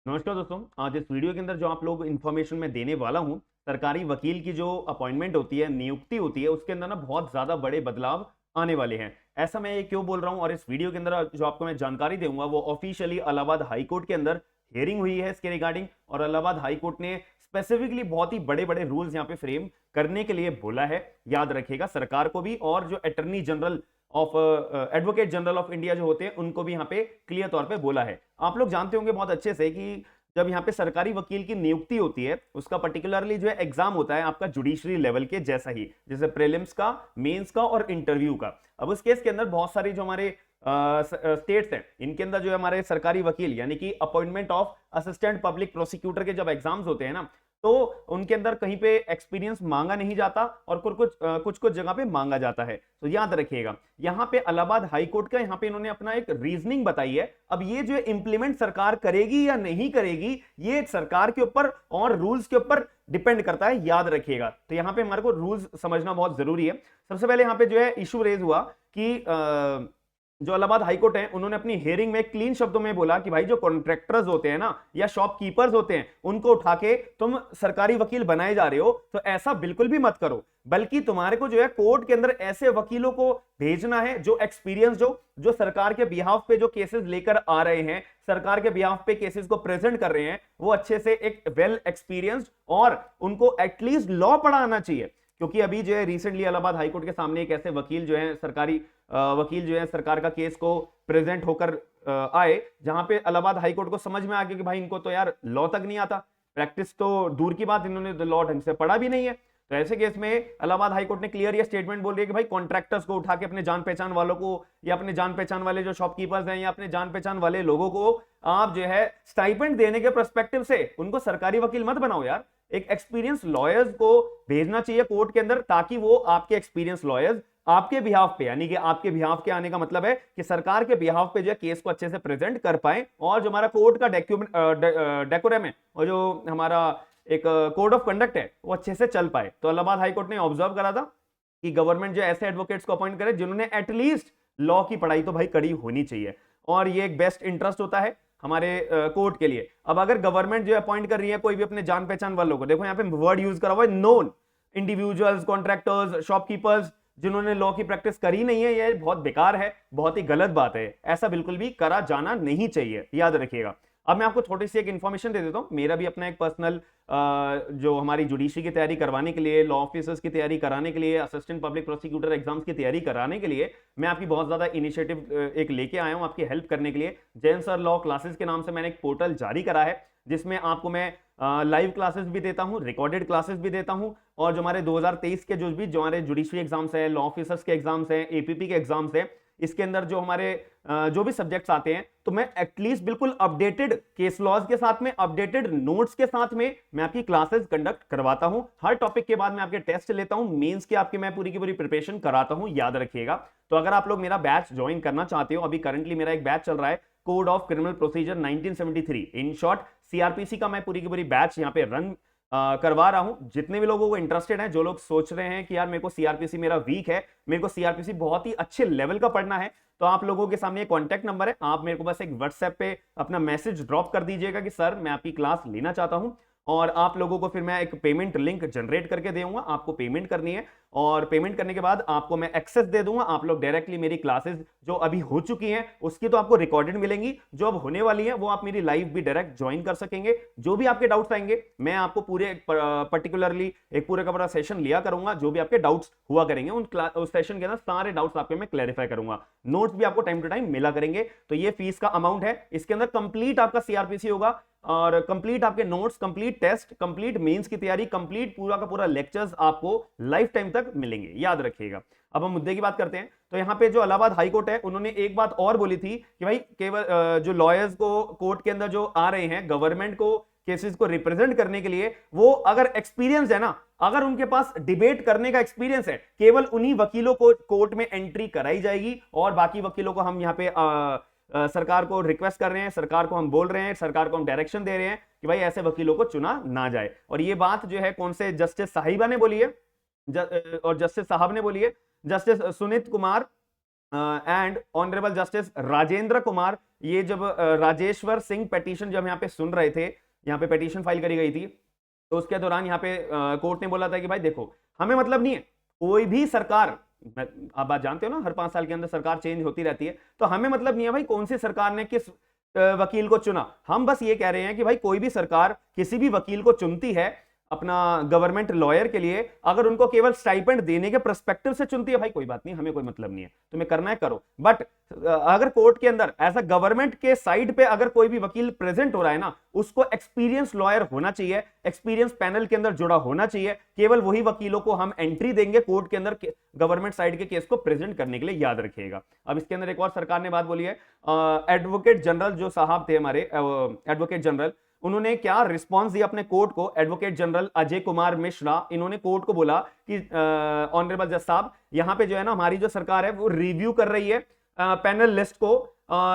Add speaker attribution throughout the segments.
Speaker 1: नमस्कार दोस्तों। आज इस वीडियो के अंदर जो आप लोग इन्फॉर्मेशन मैं देने वाला हूं, सरकारी वकील की जो अपॉइंटमेंट होती है, नियुक्ति होती है, उसके अंदर ना बहुत ज्यादा बड़े बदलाव आने वाले हैं। ऐसा मैं ये क्यों बोल रहा हूं, और इस वीडियो के अंदर जो आपको मैं जानकारी दूंगा वो ऑफिशियली इलाहाबाद हाई कोर्ट के अंदर हियरिंग हुई है इसके रिगार्डिंग, और इलाहाबाद हाई कोर्ट ने स्पेसिफिकली बहुत ही बड़े बड़े रूल्स यहाँ पे फ्रेम करने के लिए बोला है। याद रखिएगा, सरकार को भी और जो attorney general of advocate general of India जो होते हैं उनको भी यहाँ पे क्लियर तौर पे बोला है। आप लोग जानते होंगे बहुत अच्छे से कि जब यहाँ पे सरकारी वकील की नियुक्ति होती है, उसका पर्टिकुलरली जो है एग्जाम होता है आपका जुडिशरी लेवल के जैसा ही, जैसे प्रीलिम्स का, मेंस का और इंटरव्यू का। अब उस केस के अंदर बहुत सारी जो हमारे स्टेट्स हैं, इनके अंदर जो है हमारे सरकारी वकील यानी कि appointment of assistant public prosecutor के जब एग्जाम्स होते हैं ना, तो उनके अंदर कहीं पे एक्सपीरियंस मांगा नहीं जाता और कुछ कुछ जगह पे मांगा जाता है। तो याद रखिएगा, यहाँ पे इलाहाबाद हाई कोर्ट का यहाँ पे इन्होंने अपना एक रीजनिंग बताई है। अब ये जो इम्प्लीमेंट सरकार करेगी या नहीं करेगी, ये सरकार के ऊपर और रूल्स के ऊपर डिपेंड करता है। याद रखिएगा, तो यहाँ पे हमारे को रूल्स समझना बहुत जरूरी है। सबसे पहले यहाँ पे जो है इशू रेज हुआ कि जो इलाहाबाद हाईकोर्ट है, उन्होंने अपनी हेयरिंग में क्लीन शब्दों में बोला कि भाई जो कॉन्ट्रैक्टर्स होते हैं ना या शॉपकीपर्स होते हैं, उनको उठा के तुम सरकारी वकील बनाए जा रहे हो, तो ऐसा बिल्कुल भी मत करो। बल्कि तुम्हारे को जो है कोर्ट के अंदर ऐसे वकीलों को भेजना है जो एक्सपीरियंस, जो सरकार के बिहाफ पे जो केसेस लेकर आ रहे हैं, सरकार के बिहाफ पे केसेस को प्रेजेंट कर रहे हैं, वो अच्छे से एक वेल एक्सपीरियंस्ड और उनको एटलीस्ट लॉ पढ़ा आना चाहिए। क्योंकि अभी जो है रिसेंटली इलाहाबाद हाईकोर्ट के सामने एक ऐसे वकील जो है सरकारी वकील जो है सरकार का केस को प्रेजेंट होकर आए, जहां पे इलाहाबाद हाईकोर्ट को समझ में आ गया कि भाई इनको तो यार लॉ तक नहीं आता, प्रैक्टिस तो दूर की बात, इन्होंने तो लॉ ढंग से पढ़ा भी नहीं है। तो ऐसे केस में इलाहाबाद हाईकोर्ट ने क्लियर ये स्टेटमेंट बोल रही है कि भाई कॉन्ट्रैक्टर्स को उठा के अपने जान पहचान वालों को या अपने जान पहचान वाले जो शॉपकीपर्स हैं या अपने जान पहचान वाले लोगों को आप जो है स्टाइपेंड देने के पर्सपेक्टिव से उनको सरकारी वकील मत बनाओ यार। एक एक्सपीरियंस लॉयर्स को भेजना चाहिए कोर्ट के अंदर, ताकि वो आपके एक्सपीरियंस लॉयर्स आपके बिहाफ पे, यानी कि आपके बिहाफ के आने का मतलब है कि सरकार के बिहाफ पे जो है केस को अच्छे से प्रेजेंट कर पाए, और जो हमारा कोर्ट का डेकोरम है और जो हमारा एक कोड ऑफ कंडक्ट है वो अच्छे से चल पाए। तो इलाहाबाद हाईकोर्ट ने ऑब्जर्व करा था कि गवर्नमेंट जो ऐसे एडवोकेट्स को अपॉइंट करे जिन्होंने एटलीस्ट लॉ की पढ़ाई तो भाई कड़ी होनी चाहिए, और ये एक बेस्ट इंटरेस्ट होता है हमारे कोर्ट के लिए। अब अगर गवर्नमेंट जो अपॉइंट कर रही है कोई भी अपने जान पहचान वालों को, देखो यहाँ पे वर्ड यूज करा हुआ है नोन इंडिविजुअल्स, कॉन्ट्रैक्टर्स, शॉपकीपर्स, जिन्होंने लॉ की प्रैक्टिस करी नहीं है, ये बहुत बेकार है, बहुत ही गलत बात है, ऐसा बिल्कुल भी करा जाना नहीं चाहिए। याद रखिएगा। अब मैं आपको थोड़ी सी एक इन्फॉर्मेशन दे देता हूं। मेरा भी अपना एक पर्सनल जो हमारी जुडिशरी की तैयारी करवाने के लिए, लॉ ऑफिसर्स की तैयारी कराने के लिए, असिस्टेंट पब्लिक प्रोसिक्यूटर एग्जाम्स की तैयारी कराने के लिए मैं आपकी बहुत ज्यादा इनिशिएटिव एक लेके आया हूं आपकी हेल्प करने के लिए। जैन सर लॉ क्लासेस के नाम से मैंने एक पोर्टल जारी करा है, जिसमें आपको मैं लाइव क्लासेस भी देता हूं, रिकॉर्डेड क्लासेस भी देता हूं, और जो हमारे 2023 के जो हमारे जुडिशरी एग्जाम्स हैं, लॉ ऑफिसर्स के एग्जाम्स हैं, एपीपी के एग्जाम्स हैं, इसके अंदर जो हमारे जो भी सब्जेक्ट्स आते हैं, तो मैं एटलीस्ट बिल्कुल अपडेटेड केस लॉज के साथ में, अपडेटेड नोट्स के साथ में मैं आपकी क्लासेस कंडक्ट करवाता हूं। हर टॉपिक के बाद मैं आपके टेस्ट लेता हूं, मेंस के आपके मैं पूरी की पूरी प्रिपरेशन कराता हूं। याद रखिएगा। तो अगर आप लोग मेरा बैच ज्वाइन करना चाहते हो, अभी करंटली मेरा एक बैच चल रहा है code of criminal procedure 1973, in short CrPC का मैं पूरी की पूरी बैच यहाँ पे रन करवा रहा हूं। जितने भी लोगों को इंटरेस्टेड हैं, जो लोग सोच रहे हैं कि यार मेरे को सीआरपीसी मेरा वीक है, मेरे को सीआरपीसी बहुत ही अच्छे लेवल का पढ़ना है, तो आप लोगों के सामने कॉन्टैक्ट नंबर है, आप मेरे को बस एक व्हाट्सएप पे अपना मैसेज ड्रॉप कर दीजिएगा कि सर मैं आपकी क्लास लेना चाहता हूं, और आप लोगों को फिर मैं एक पेमेंट लिंक जनरेट करके दूंगा। आपको पेमेंट करनी है, और पेमेंट करने के बाद आपको मैं एक्सेस दे दूंगा। आप लोग डायरेक्टली मेरी क्लासेस जो अभी हो चुकी हैं उसकी तो आपको रिकॉर्डेड मिलेंगी, जो अब होने वाली है वो आप मेरी लाइव भी डायरेक्ट ज्वाइन कर सकेंगे। जो भी आपके डाउट्स आएंगे मैं आपको पूरे पर्टिकुलरली एक पूरे का पूरा सेशन लिया करूंगा, जो भी आपके डाउट्स हुआ करेंगे उस सेशन के अंदर सारे डाउट्स आपके मैं क्लैरिफाई करूंगा। नोट्स भी आपको टाइम टू टाइम मिला करेंगे। तो ये फीस का अमाउंट है, इसके अंदर कंप्लीट आपका सीआरपीसी होगा, और कंप्लीट आपके notes, complete test, complete mains की तैयारी, कंप्लीट पूरा का पूरा लेक्चर्स आपको लाइफ टाइम तक मिलेंगे। याद रखिएगा। अब हम मुद्दे की बात करते हैं। तो यहां पे जो इलाहाबाद हाई कोर्ट है, उन्होंने एक बात और बोली थी कि भाई केवल जो लॉयर्स को कोर्ट के अंदर जो आ रहे हैं गवर्नमेंट को केसेस को रिप्रेजेंट करने के लिए, वो अगर एक्सपीरियंस है ना, अगर उनके पास डिबेट करने का एक्सपीरियंस है, केवल उन्हीं वकीलों को कोर्ट में एंट्री कराई जाएगी, और बाकी वकीलों को हम यहाँ पे सरकार को रिक्वेस्ट कर रहे हैं, सरकार को हम बोल रहे हैं, सरकार को हम डायरेक्शन दे रहे हैं कि भाई ऐसे वकीलों को चुना ना जाए। और ये बात जो है कौन से जस्टिस साहिबा ने बोली है और जस्टिस साहब ने बोली है, justice Sunit Kumar and honourable justice Rajendra Kumar, ये जब राजेश्वर सिंह पिटीशन जब यहाँ पे सुन रहे थे, यहाँ पे पिटीशन फाइल करी गई थी, तो उसके दौरान यहाँ पे कोर्ट ने बोला था कि भाई देखो, हमें मतलब नहीं है कोई भी सरकार, आप बात जानते हो ना, हर 5 साल के अंदर सरकार चेंज होती रहती है, तो हमें मतलब नहीं है भाई कौन सी सरकार ने किस वकील को चुना। हम बस ये कह रहे हैं कि भाई कोई भी सरकार किसी भी वकील को चुनती है अपना गवर्नमेंट लॉयर के लिए, अगर उनको केवल स्टाइपेंड देने के पर्सपेक्टिव से चुनती है, भाई कोई बात नहीं, हमें कोई मतलब नहीं है, तुम्हें करना है करो। बट अगर कोर्ट के अंदर एज अ गवर्नमेंट के साइड पे अगर कोई भी वकील प्रेजेंट हो रहा है ना, उसको एक्सपीरियंस लॉयर होना चाहिए, एक्सपीरियंस पैनल के अंदर जुड़ा होना चाहिए, केवल वही वकीलों को हम एंट्री देंगे कोर्ट के अंदर गवर्नमेंट साइड के केस को प्रेजेंट करने के लिए, याद रखिएगा। अब इसके अंदर एक और सरकार ने बात बोली है, एडवोकेट जनरल जो साहब थे हमारे एडवोकेट जनरल, उन्होंने क्या रिस्पांस दिया अपने कोर्ट को, एडवोकेट जनरल अजय कुमार मिश्रा, इन्होंने कोर्ट को बोला कि ऑनरेबल जज साहब, यहां पे जो है ना हमारी जो सरकार है वो रिव्यू कर रही है पैनल लिस्ट को,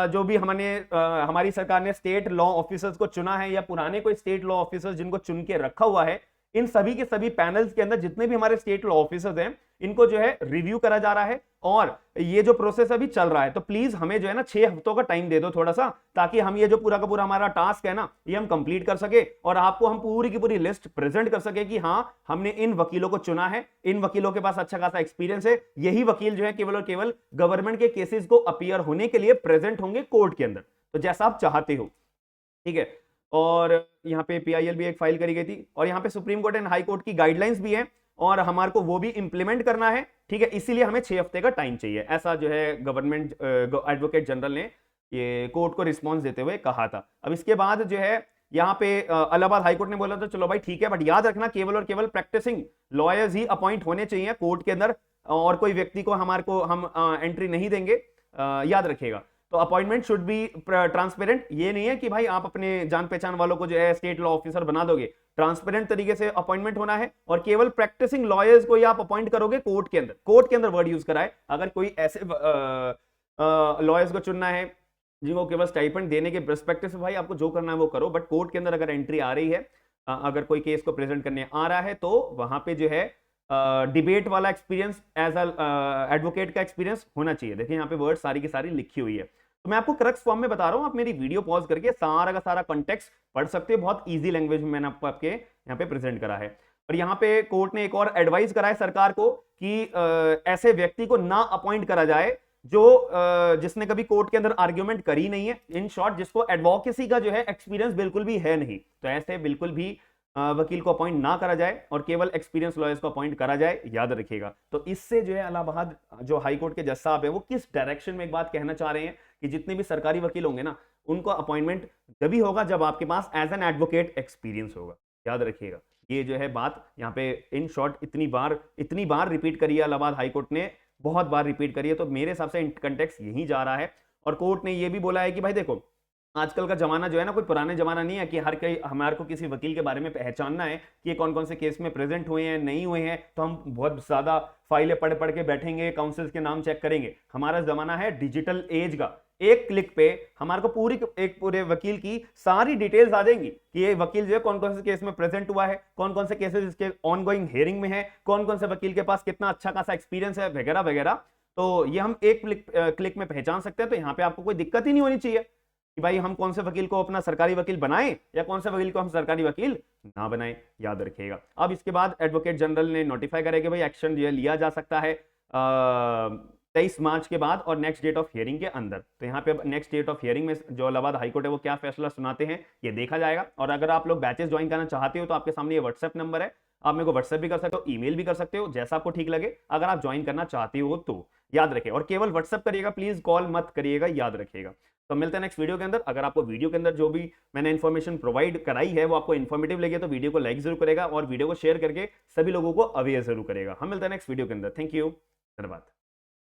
Speaker 1: जो भी हमारी सरकार ने स्टेट लॉ ऑफिसर्स को चुना है या पुराने कोई स्टेट लॉ ऑफिसर्स जिनको चुन के रखा हुआ है, इन सभी के सभी पैनल्स के अंदर जितने भी हमारे स्टेट लॉ ऑफिसर्स हैं, इनको जो है रिव्यू करा जा रहा है, और ये जो प्रोसेस अभी चल रहा है, तो प्लीज हमें जो है ना 6 हफ्तों का टाइम दे दो थोड़ा सा, ताकि हम ये जो पूरा का पूरा हमारा टास्क है ना, ये हम कंप्लीट कर सके, और आपको हम पूरी की पूरी लिस्ट प्रेजेंट कर सके कि हाँ हमने इन वकीलों को चुना है, इन वकीलों के पास अच्छा खासा एक्सपीरियंस है, यही वकील जो है केवल और केवल गवर्नमेंट के केसेस को अपीयर होने के लिए प्रेजेंट होंगे कोर्ट के अंदर, तो जैसा आप चाहते हो, ठीक है। और यहाँ पे पीआईएल भी एक फाइल करी गई थी, और यहाँ पे supreme court and high court की गाइडलाइंस भी है, और हमारे को वो भी इंप्लीमेंट करना है, ठीक है, इसीलिए हमें 6 हफ्ते का टाइम चाहिए, ऐसा जो है गवर्नमेंट एडवोकेट जनरल ने ये कोर्ट को रिस्पॉन्स देते हुए कहा था। अब इसके बाद जो है यहाँ पे इलाहाबाद हाईकोर्ट ने बोला था चलो भाई ठीक है, बट याद रखना केवल और केवल प्रैक्टिसिंग लॉयर्स ही अपॉइंट होने चाहिए कोर्ट के अंदर, और कोई व्यक्ति को हमारे को हम एंट्री नहीं देंगे, याद रखिएगा। तो अपॉइंटमेंट शुड बी ट्रांसपेरेंट, ये नहीं है कि भाई आप अपने जान पहचान वालों को जो है स्टेट लॉ ऑफिसर बना दोगे, ट्रांसपेरेंट तरीके से अपॉइंटमेंट होना है, और केवल प्रैक्टिसिंग लॉयर्स को ही आप अपॉइंट करोगे कोर्ट के अंदर, कोर्ट के अंदर वर्ड यूज कराए, अगर कोई ऐसे लॉयर्स को चुनना है जिनको केवल स्टाइपेंड देने के पर्सपेक्टिव से भाई आपको जो करना है वो करो, बट कोर्ट के अंदर अगर एंट्री आ रही है, अगर कोई केस को प्रेजेंट करने आ रहा है, तो वहां पे जो है डिबेट वाला एक्सपीरियंस एज एडवोकेट का एक्सपीरियंस होना चाहिए। देखिए यहाँ पे वर्ड सारी की सारी लिखी हुई है, तो मैं आपको क्रक्स फॉर्म में बता रहा हूं, आप मेरी वीडियो पॉज करके सारा का सारा कॉन्टेक्स्ट पढ़ सकते हैं, बहुत इजी लैंग्वेज में मैंने आपको आपके यहाँ पे प्रेजेंट करा है। और यहाँ पे कोर्ट ने एक और एडवाइस करा है सरकार को कि ऐसे व्यक्ति को ना अपॉइंट करा जाए जो जिसने कभी कोर्ट के अंदर आर्ग्यूमेंट करी नहीं है, इन शॉर्ट जिसको एडवोकेसी का जो है एक्सपीरियंस बिल्कुल भी है नहीं, तो ऐसे बिल्कुल भी वकील को अपॉइंट ना करा जाए, और केवल एक्सपीरियंस लॉयर्स को अपॉइंट करा जाए, याद रखिएगा। तो इससे जो है इलाहाबाद जो हाई कोर्ट के जज साहब है वो किस डायरेक्शन में एक बात कहना चाह रहे हैं कि जितने भी सरकारी वकील होंगे ना, उनको अपॉइंटमेंट तभी होगा जब आपके पास एज एन एडवोकेट एक्सपीरियंस होगा, याद रखिएगा। ये जो है बात यहाँ पे इन शॉर्ट इतनी बार रिपीट करी है इलाहाबाद हाई कोर्ट ने, बहुत बार रिपीट करी है, तो मेरे हिसाब से कंटेक्स्ट यही जा रहा है। और कोर्ट ने ये भी बोला है कि भाई देखो, आजकल का जमाना जो है ना कोई पुराने जमाना नहीं है कि हर कोई हमारे को किसी वकील के बारे में पहचानना है कि ये कौन कौन से केस में प्रेजेंट हुए हैं नहीं हुए हैं, तो हम बहुत ज्यादा फाइलें पढ़ पढ़ के बैठेंगे, काउंसिल्स के नाम चेक करेंगे। हमारा जमाना है डिजिटल एज का, एक क्लिक पे हमारे को पूरे वकील की सारी डिटेल्स आ जाएंगी कि ये वकील जो है कौन कौन से केस में प्रेजेंट हुआ है, कौन कौन से केसेस इसके ऑनगोइंग हियरिंग में है, कौन कौन से वकील के पास कितना अच्छा खासा एक्सपीरियंस है, वगैरह वगैरह। तो ये हम एक क्लिक में पहचान सकते हैं, तो यहाँ पे आपको कोई दिक्कत ही नहीं होनी चाहिए कि भाई हम कौन से वकील को अपना सरकारी वकील बनाएं या कौन से वकील को हम सरकारी वकील ना बनाएं, याद रखिएगा। अब इसके बाद एडवोकेट जनरल ने नोटिफाई करेगा कि भाई एक्शन जो है लिया जा सकता है 23 मार्च के बाद और नेक्स्ट डेट ऑफ हियरिंग के अंदर। तो यहाँ पे अब नेक्स्ट डेट ऑफ हियरिंग में जो इलाहाबाद हाईकोर्ट है वो क्या फैसला सुनाते हैं ये देखा जाएगा। और अगर आप लोग बैचेस ज्वाइन करना चाहते हो तो आपके सामने ये व्हाट्सएप नंबर है, आप मेरे को व्हाट्सएप भी कर सकते हो, ईमेल भी कर सकते हो, जैसा आपको ठीक लगे। अगर आप ज्वाइन करना चाहते हो तो याद रखें, और केवल व्हाट्सएप करिएगा, प्लीज कॉल मत करिएगा, याद रखिएगा। तो मिलते हैं नेक्स्ट वीडियो के अंदर। अगर आपको वीडियो के अंदर जो भी मैंने इन्फॉर्मेशन प्रोवाइड कराई है वो आपको इन्फॉर्मेटिव लगे तो वीडियो को लाइक जरूर करेगा और वीडियो को शेयर करके सभी लोगों को अवेयर जरूर करेगा। हम मिलते हैं नेक्स्ट वीडियो के अंदर। थैंक यू, धन्यवाद।